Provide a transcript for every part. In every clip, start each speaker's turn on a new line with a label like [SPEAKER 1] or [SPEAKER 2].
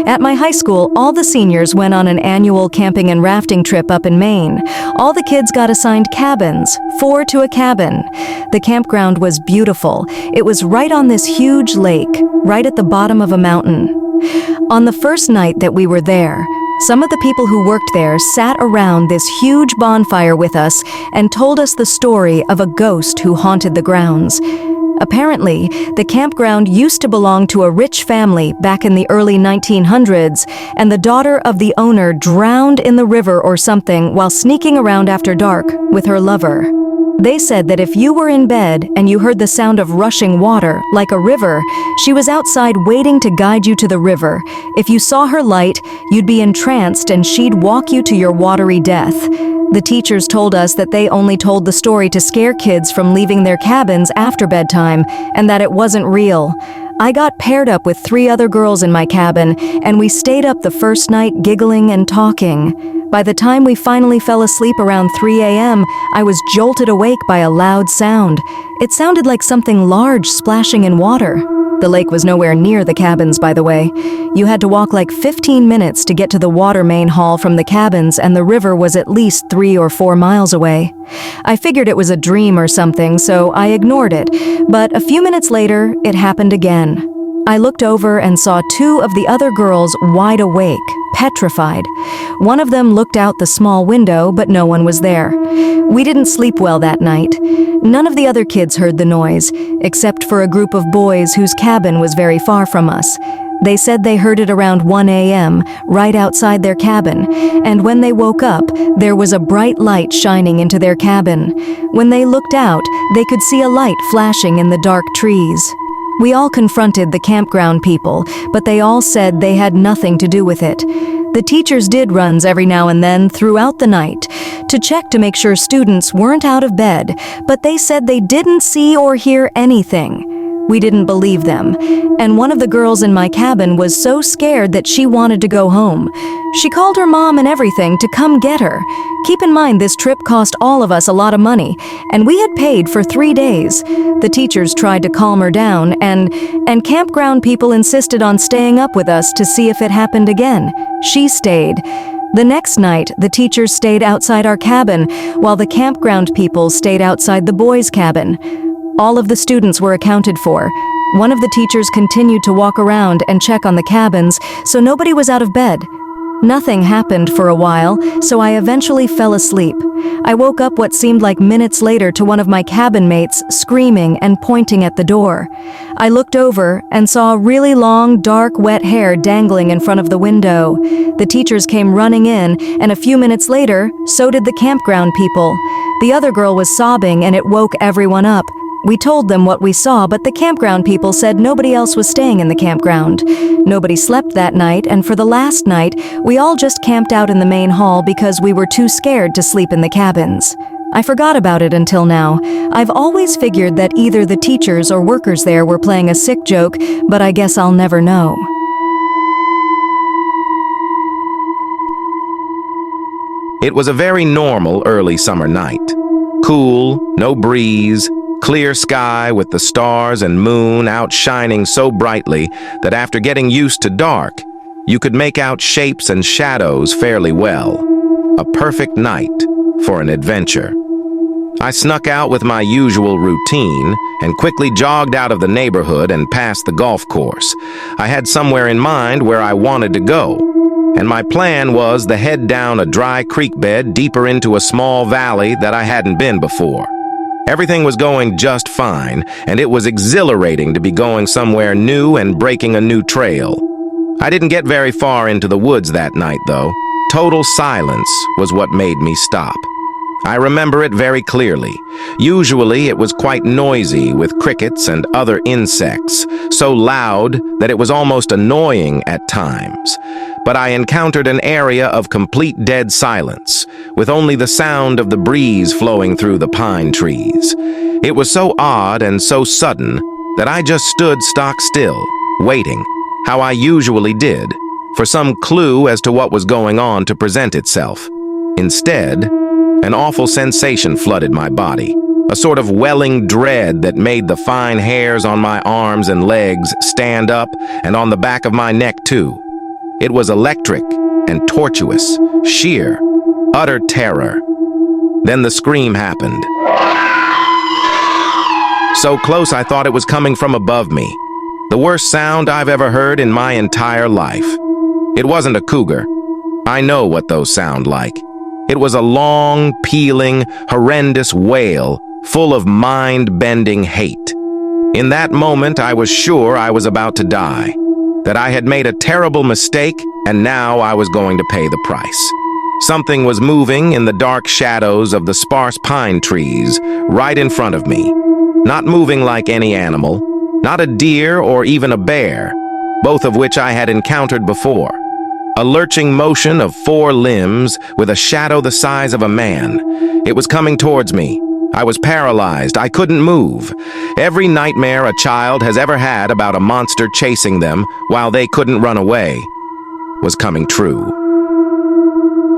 [SPEAKER 1] At my high school, all the seniors went on an annual camping and rafting trip up in Maine. All the kids got assigned cabins, 4 to a cabin. The campground was beautiful. It was right on this huge lake, right at the bottom of a mountain. On the first night that we were there, some of the people who worked there sat around this huge bonfire with us and told us the story of a ghost who haunted the grounds. Apparently, the campground used to belong to a rich family back in the early 1900s, and the daughter of the owner drowned in the river or something while sneaking around after dark with her lover. They said that if you were in bed and you heard the sound of rushing water, like a river, she was outside waiting to guide you to the river. If you saw her light, you'd be entranced and she'd walk you to your watery death. The teachers told us that they only told the story to scare kids from leaving their cabins after bedtime, and that it wasn't real. I got paired up with 3 other girls in my cabin, and we stayed up the first night giggling and talking. By the time we finally fell asleep around 3 a.m., I was jolted awake by a loud sound. It sounded like something large splashing in water. The lake was nowhere near the cabins, by the way. You had to walk like 15 minutes to get to the water main hall from the cabins, and the river was at least 3 or 4 miles away. I figured it was a dream or something, so I ignored it. But a few minutes later, it happened again. I looked over and saw 2 of the other girls wide awake, petrified. One of them looked out the small window, but no one was there. We didn't sleep well that night. None of the other kids heard the noise, except for a group of boys whose cabin was very far from us. They said they heard it around 1 a.m., right outside their cabin, and when they woke up, there was a bright light shining into their cabin. When they looked out, they could see a light flashing in the dark trees. We all confronted the campground people, but they all said they had nothing to do with it. The teachers did runs every now and then throughout the night to check to make sure students weren't out of bed, but they said they didn't see or hear anything. We didn't believe them, and one of the girls in my cabin was so scared that she wanted to go home. She called her mom and everything to come get her. Keep in mind this trip cost all of us a lot of money, and we had paid for 3 days. The teachers tried to calm her down, and campground people insisted on staying up with us to see if it happened again. She stayed. The next night, the teachers stayed outside our cabin, while the campground people stayed outside the boys' cabin. All of the students were accounted for. One of the teachers continued to walk around and check on the cabins, so nobody was out of bed. Nothing happened for a while, so I eventually fell asleep. I woke up what seemed like minutes later to one of my cabin mates screaming and pointing at the door. I looked over and saw really long, dark, wet hair dangling in front of the window. The teachers came running in, and a few minutes later, so did the campground people. The other girl was sobbing, and it woke everyone up. We told them what we saw, but the campground people said nobody else was staying in the campground. Nobody slept that night, and for the last night, we all just camped out in the main hall because we were too scared to sleep in the cabins. I forgot about it until now. I've always figured that either the teachers or workers there were playing a sick joke, but I guess I'll never know.
[SPEAKER 2] It was a very normal early summer night. Cool, no breeze, clear sky with the stars and moon outshining so brightly that after getting used to dark, you could make out shapes and shadows fairly well. A perfect night for an adventure. I snuck out with my usual routine and quickly jogged out of the neighborhood and past the golf course. I had somewhere in mind where I wanted to go, and my plan was to head down a dry creek bed deeper into a small valley that I hadn't been before. Everything was going just fine, and it was exhilarating to be going somewhere new and breaking a new trail. I didn't get very far into the woods that night, though. Total silence was what made me stop. I remember it very clearly. Usually it was quite noisy with crickets and other insects, so loud that it was almost annoying at times. But I encountered an area of complete dead silence, with only the sound of the breeze flowing through the pine trees. It was so odd and so sudden that I just stood stock still, waiting, how I usually did, for some clue as to what was going on to present itself. Instead, an awful sensation flooded my body, a sort of welling dread that made the fine hairs on my arms and legs stand up and on the back of my neck too. It was electric and tortuous, sheer, utter terror. Then the scream happened. So close I thought it was coming from above me. The worst sound I've ever heard in my entire life. It wasn't a cougar. I know what those sound like. It was a long, pealing, horrendous wail full of mind-bending hate. In that moment, I was sure I was about to die, that I had made a terrible mistake, and now I was going to pay the price. Something was moving in the dark shadows of the sparse pine trees right in front of me. Not moving like any animal, not a deer or even a bear, both of which I had encountered before. A lurching motion of 4 limbs with a shadow the size of a man. It was coming towards me. I was paralyzed. I couldn't move. Every nightmare a child has ever had about a monster chasing them while they couldn't run away was coming true.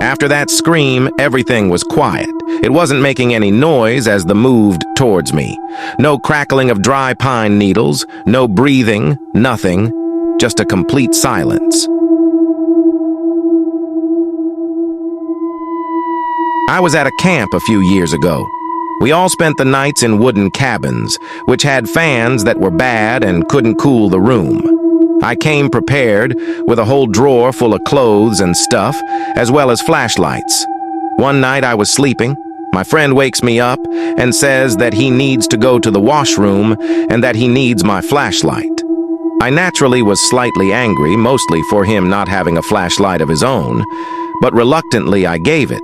[SPEAKER 2] After that scream, everything was quiet. It wasn't making any noise as the moved towards me. No crackling of dry pine needles, no breathing, nothing, just a complete silence. I was at a camp a few years ago. We all spent the nights in wooden cabins, which had fans that were bad and couldn't cool the room. I came prepared with a whole drawer full of clothes and stuff, as well as flashlights. One night I was sleeping. My friend wakes me up and says that he needs to go to the washroom and that he needs my flashlight. I naturally was slightly angry, mostly for him not having a flashlight of his own, but reluctantly I gave it.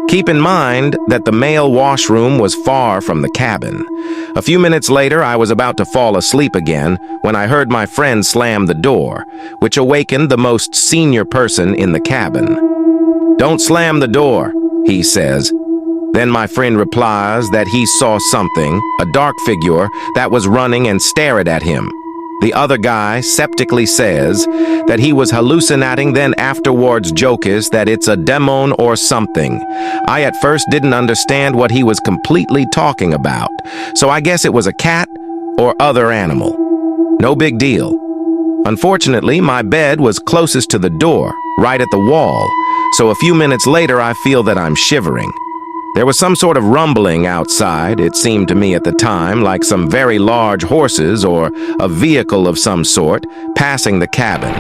[SPEAKER 2] Keep in mind that the male washroom was far from the cabin. A few minutes later, I was about to fall asleep again when I heard my friend slam the door, which awakened the most senior person in the cabin. "Don't slam the door," he says. Then my friend replies that he saw something, a dark figure, that was running and staring at him. The other guy skeptically says that he was hallucinating, then afterwards jokes that it's a demon or something. I at first didn't understand what he was completely talking about, so I guess it was a cat or other animal. No big deal. Unfortunately, my bed was closest to the door, right at the wall, so a few minutes later I feel that I'm shivering. There was some sort of rumbling outside, it seemed to me at the time, like some very large horses or a vehicle of some sort passing the cabin.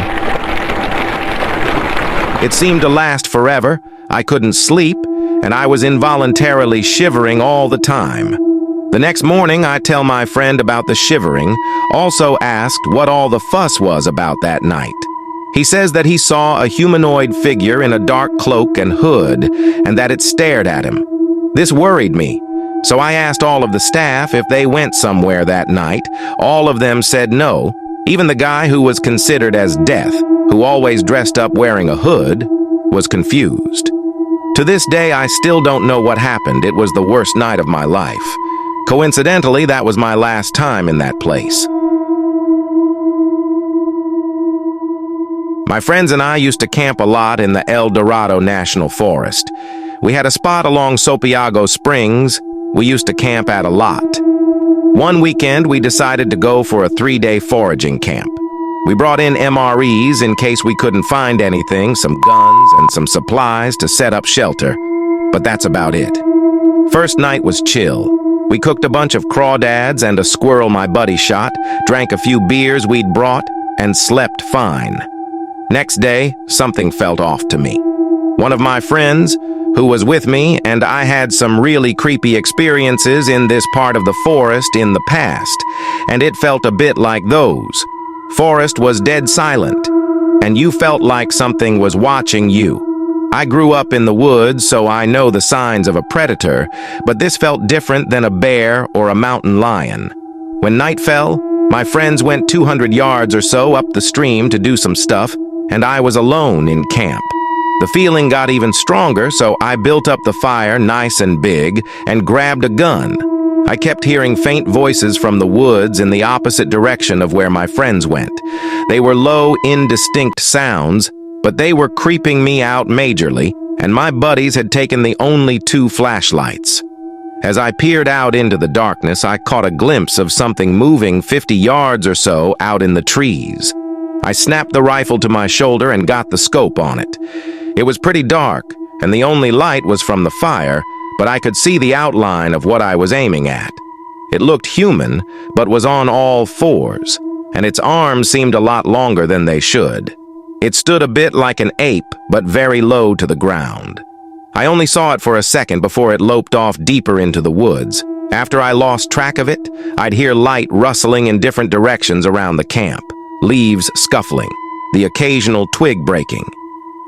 [SPEAKER 2] It seemed to last forever. I couldn't sleep, and I was involuntarily shivering all the time. The next morning, I tell my friend about the shivering, also asked what all the fuss was about that night. He says that he saw a humanoid figure in a dark cloak and hood, and that it stared at him. This worried me, so I asked all of the staff if they went somewhere that night. All of them said no. Even the guy who was considered as death, who always dressed up wearing a hood, was confused. To this day, I still don't know what happened. It was the worst night of my life. Coincidentally, that was my last time in that place. My friends and I used to camp a lot in the El Dorado National Forest. We had a spot along Sopiago Springs we used to camp at a lot. One weekend, we decided to go for a 3-day foraging camp. We brought in MREs in case we couldn't find anything, some guns, and some supplies to set up shelter. But that's about it. First night was chill. We cooked a bunch of crawdads and a squirrel my buddy shot, drank a few beers we'd brought, and slept fine. Next day, something felt off to me. One of my friends, who was with me, and I had some really creepy experiences in this part of the forest in the past, and it felt a bit like those. Forest was dead silent, and you felt like something was watching you. I grew up in the woods, so I know the signs of a predator, but this felt different than a bear or a mountain lion. When night fell, my friends went 200 yards or so up the stream to do some stuff, and I was alone in camp. The feeling got even stronger, so I built up the fire nice and big and grabbed a gun. I kept hearing faint voices from the woods in the opposite direction of where my friends went. They were low, indistinct sounds, but they were creeping me out majorly, and my buddies had taken the only 2 flashlights. As I peered out into the darkness, I caught a glimpse of something moving 50 yards or so out in the trees. I snapped the rifle to my shoulder and got the scope on it. It was pretty dark, and the only light was from the fire, but I could see the outline of what I was aiming at. It looked human, but was on all fours, and its arms seemed a lot longer than they should. It stood a bit like an ape, but very low to the ground. I only saw it for a second before it loped off deeper into the woods. After I lost track of it, I'd hear light rustling in different directions around the camp, leaves scuffling, the occasional twig breaking.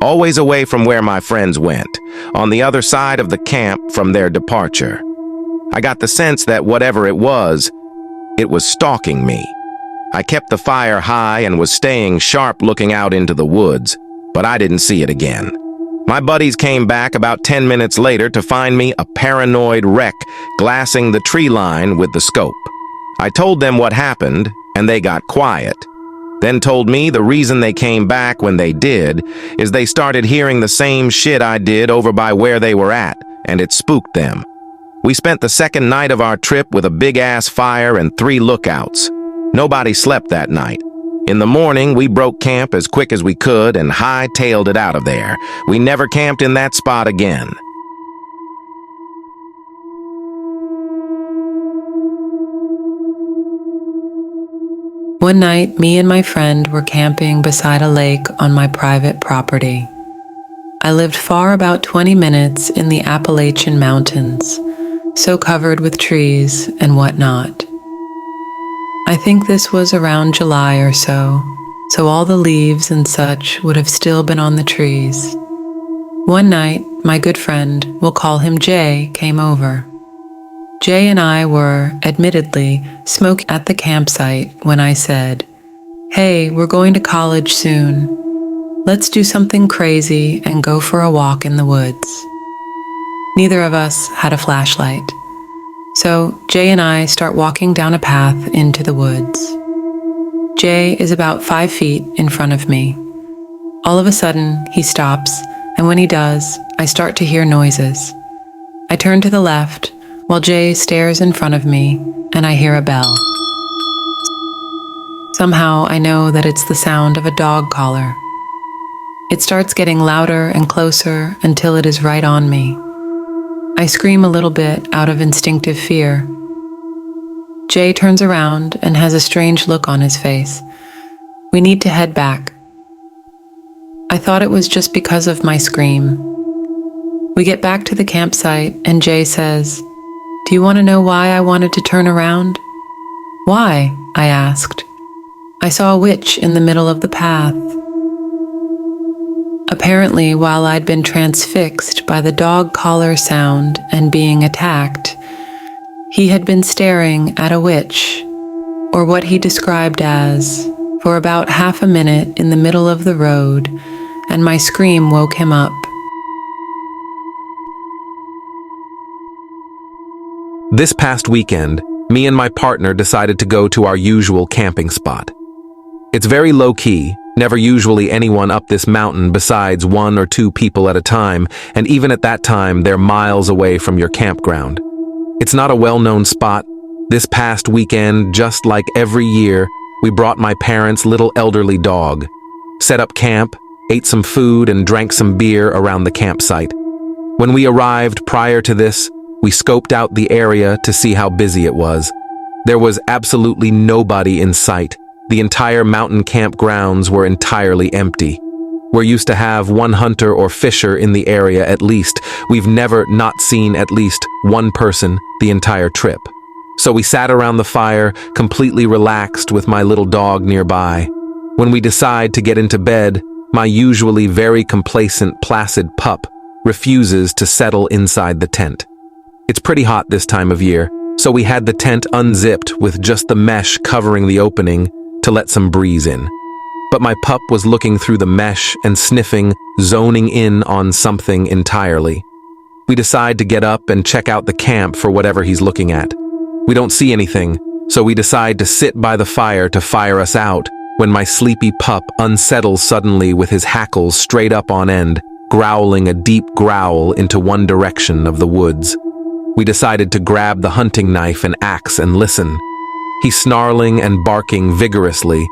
[SPEAKER 2] Always away from where my friends went, on the other side of the camp from their departure. I got the sense that whatever it was stalking me. I kept the fire high and was staying sharp looking out into the woods, but I didn't see it again. My buddies came back about 10 minutes later to find me a paranoid wreck glassing the tree line with the scope. I told them what happened, and they got quiet. Then told me the reason they came back when they did is they started hearing the same shit I did over by where they were at, and it spooked them. We spent the second night of our trip with a big-ass fire and 3 lookouts. Nobody slept that night. In the morning, we broke camp as quick as we could and hightailed it out of there. We never camped in that spot again.
[SPEAKER 3] One night, me and my friend were camping beside a lake on my private property. I lived far about 20 minutes in the Appalachian Mountains, so covered with trees and whatnot. I think this was around July or so all the leaves and such would have still been on the trees. One night, my good friend, we'll call him Jay, came over. Jay and I were, admittedly, smoking at the campsite when I said, "Hey, we're going to college soon. Let's do something crazy and go for a walk in the woods." Neither of us had a flashlight. So Jay and I start walking down a path into the woods. Jay is about 5 feet in front of me. All of a sudden, he stops, and when he does, I start to hear noises. I turn to the left, while Jay stares in front of me, and I hear a bell. Somehow I know that it's the sound of a dog collar. It starts getting louder and closer until it is right on me. I scream a little bit out of instinctive fear. Jay turns around and has a strange look on his face. We need to head back. I thought it was just because of my scream. We get back to the campsite and Jay says, "Do you want to know why I wanted to turn around?" "Why?" I asked. "I saw a witch in the middle of the path." Apparently, while I'd been transfixed by the dog collar sound and being attacked, he had been staring at a witch, or what he described as, for about half a minute in the middle of the road, and my scream woke him up.
[SPEAKER 4] This past weekend, me and my partner decided to go to our usual camping spot. It's very low-key, never usually anyone up this mountain besides 1 or 2 people at a time, and even at that time, they're miles away from your campground. It's not a well-known spot. This past weekend, just like every year, we brought my parents' little elderly dog, set up camp, ate some food, and drank some beer around the campsite. When we arrived prior to this, we scoped out the area to see how busy it was. There was absolutely nobody in sight. The entire mountain campgrounds were entirely empty. We're used to have 1 hunter or fisher in the area at least. We've never not seen at least 1 person the entire trip. So we sat around the fire, completely relaxed with my little dog nearby. When we decide to get into bed, my usually very complacent, placid pup refuses to settle inside the tent. It's pretty hot this time of year, so we had the tent unzipped with just the mesh covering the opening to let some breeze in. But my pup was looking through the mesh and sniffing, zoning in on something entirely. We decide to get up and check out the camp for whatever he's looking at. We don't see anything, so we decide to sit by the fire to fire us out when my sleepy pup unsettles suddenly with his hackles straight up on end, growling a deep growl into one direction of the woods. We decided to grab the hunting knife and axe and listen. He's snarling and barking vigorously,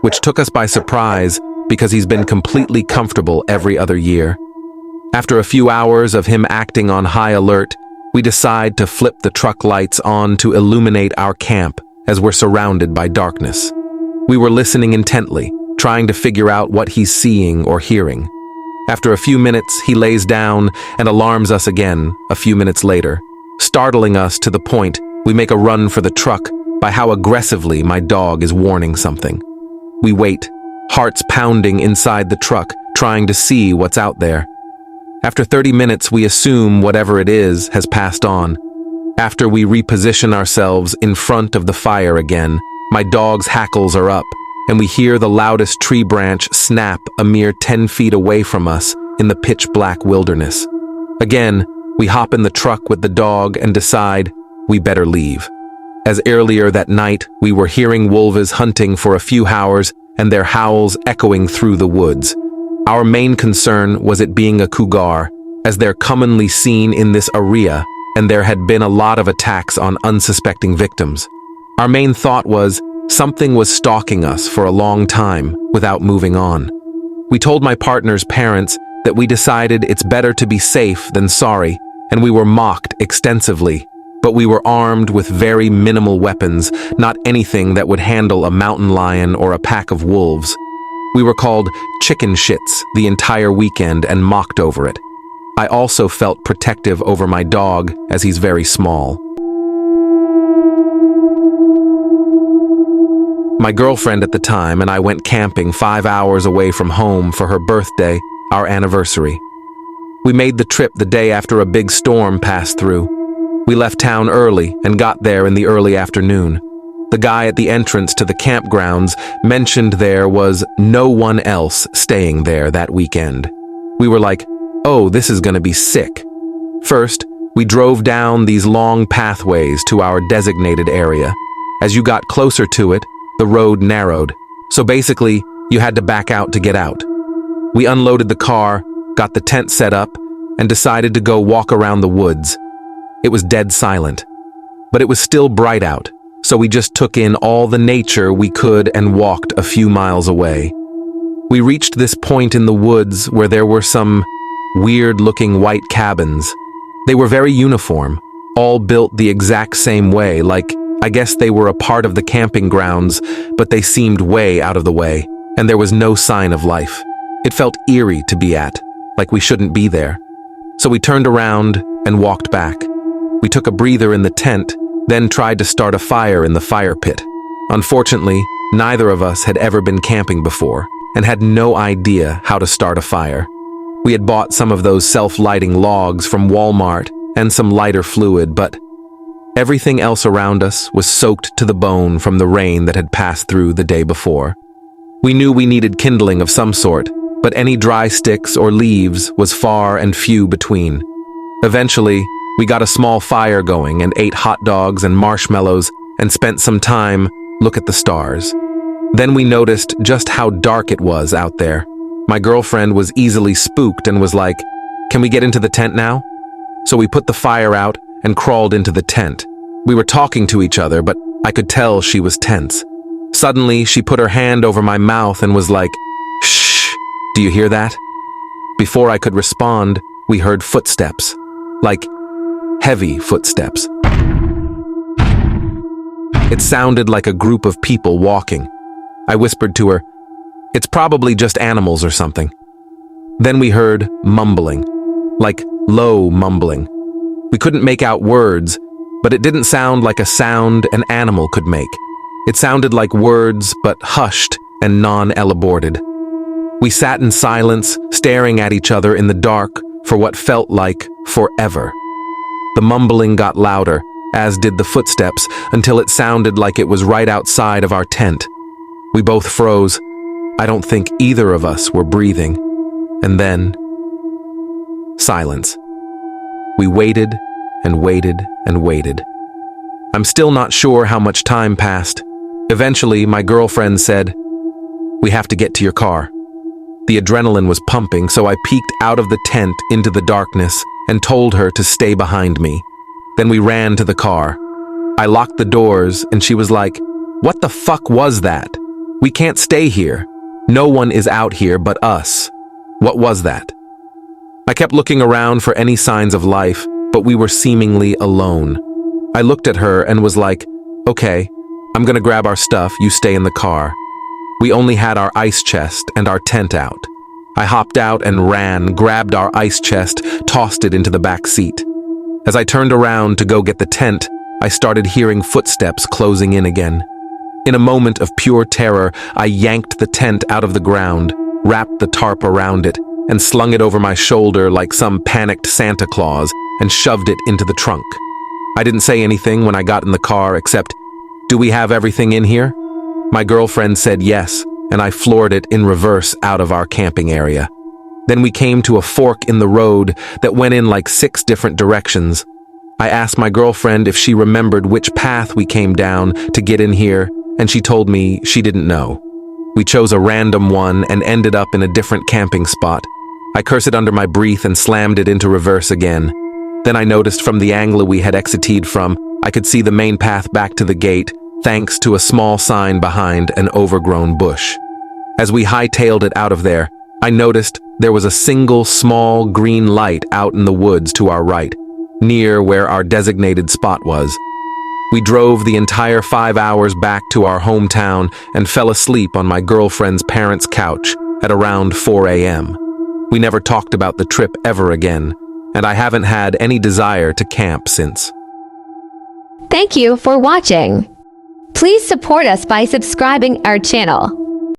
[SPEAKER 4] which took us by surprise because he's been completely comfortable every other year. After a few hours of him acting on high alert, we decide to flip the truck lights on to illuminate our camp as we're surrounded by darkness. We were listening intently, trying to figure out what he's seeing or hearing. After a few minutes, he lays down and alarms us again a few minutes later, startling us to the point we make a run for the truck by how aggressively my dog is warning something. We wait, hearts pounding inside the truck, trying to see what's out there. After 30 minutes, we assume whatever it is has passed on. After we reposition ourselves in front of the fire again, my dog's hackles are up, and we hear the loudest tree branch snap a mere 10 feet away from us in the pitch-black wilderness. Again, we hop in the truck with the dog and decide we better leave. As earlier that night, we were hearing wolves hunting for a few hours and their howls echoing through the woods. Our main concern was it being a cougar, as they're commonly seen in this area, and there had been a lot of attacks on unsuspecting victims. Our main thought was something was stalking us for a long time without moving on. We told my partner's parents that we decided it's better to be safe than sorry, and we were mocked extensively, but we were armed with very minimal weapons, not anything that would handle a mountain lion or a pack of wolves. We were called chicken shits the entire weekend and mocked over it. I also felt protective over my dog as he's very small. My girlfriend at the time and I went camping 5 hours away from home for her birthday, our anniversary. We made the trip the day after a big storm passed through. We left town early and got there in the early afternoon. The guy at the entrance to the campgrounds mentioned there was no one else staying there that weekend. We were like, oh, this is gonna be sick. First, we drove down these long pathways to our designated area. As you got closer to it, the road narrowed, so basically, you had to back out to get out. We unloaded the car, got the tent set up, and decided to go walk around the woods. It was dead silent, but it was still bright out, so we just took in all the nature we could and walked a few miles away. We reached this point in the woods where there were some weird-looking white cabins. They were very uniform, all built the exact same way, like I guess they were a part of the camping grounds, but they seemed way out of the way, and there was no sign of life. It felt eerie to be at, like we shouldn't be there. So we turned around and walked back. We took a breather in the tent, then tried to start a fire in the fire pit. Unfortunately, neither of us had ever been camping before and had no idea how to start a fire. We had bought some of those self-lighting logs from Walmart and some lighter fluid, but everything else around us was soaked to the bone from the rain that had passed through the day before. We knew we needed kindling of some sort, but any dry sticks or leaves was far and few between. Eventually, we got a small fire going and ate hot dogs and marshmallows and spent some time look at the stars. Then we noticed just how dark it was out there. My girlfriend was easily spooked and was like, "Can we get into the tent now?" So we put the fire out and crawled into the tent. We were talking to each other, but I could tell she was tense. Suddenly, she put her hand over my mouth and was like, "Shh, do you hear that?" Before I could respond, we heard footsteps, like heavy footsteps. It sounded like a group of people walking. I whispered to her, "It's probably just animals or something." Then we heard mumbling, like low mumbling. We couldn't make out words, but it didn't sound like a sound an animal could make. It sounded like words, but hushed and non-elaborated. We sat in silence, staring at each other in the dark for what felt like forever. The mumbling got louder, as did the footsteps, until it sounded like it was right outside of our tent. We both froze. I don't think either of us were breathing. And then, silence. We waited and waited and waited. I'm still not sure how much time passed. Eventually, my girlfriend said, "We have to get to your car." The adrenaline was pumping, so I peeked out of the tent into the darkness and told her to stay behind me. Then we ran to the car. I locked the doors and she was like, "What the fuck was that?" We can't stay here. No one is out here but us. What was that? I kept looking around for any signs of life, but we were seemingly alone. I looked at her and was like, okay, I'm gonna grab our stuff, you stay in the car. We only had our ice chest and our tent out. I hopped out and ran, grabbed our ice chest, tossed it into the back seat. As I turned around to go get the tent, I started hearing footsteps closing in again. In a moment of pure terror, I yanked the tent out of the ground, wrapped the tarp around it, and slung it over my shoulder like some panicked Santa Claus and shoved it into the trunk. I didn't say anything when I got in the car except, "Do we have everything in here?" My girlfriend said yes, and I floored it in reverse out of our camping area. Then we came to a fork in the road that went in like 6 different directions. I asked my girlfriend if she remembered which path we came down to get in here, and she told me she didn't know. We chose a random one and ended up in a different camping spot. I cursed it under my breath and slammed it into reverse again. Then I noticed from the angle we had exited from, I could see the main path back to the gate, thanks to a small sign behind an overgrown bush. As we hightailed it out of there, I noticed there was a single small green light out in the woods to our right, near where our designated spot was. We drove the entire 5 hours back to our hometown and fell asleep on my girlfriend's parents' couch at around 4 a.m. We never talked about the trip ever again, and I haven't had any desire to camp since.
[SPEAKER 5] Thank you for watching. Please support us by subscribing our channel.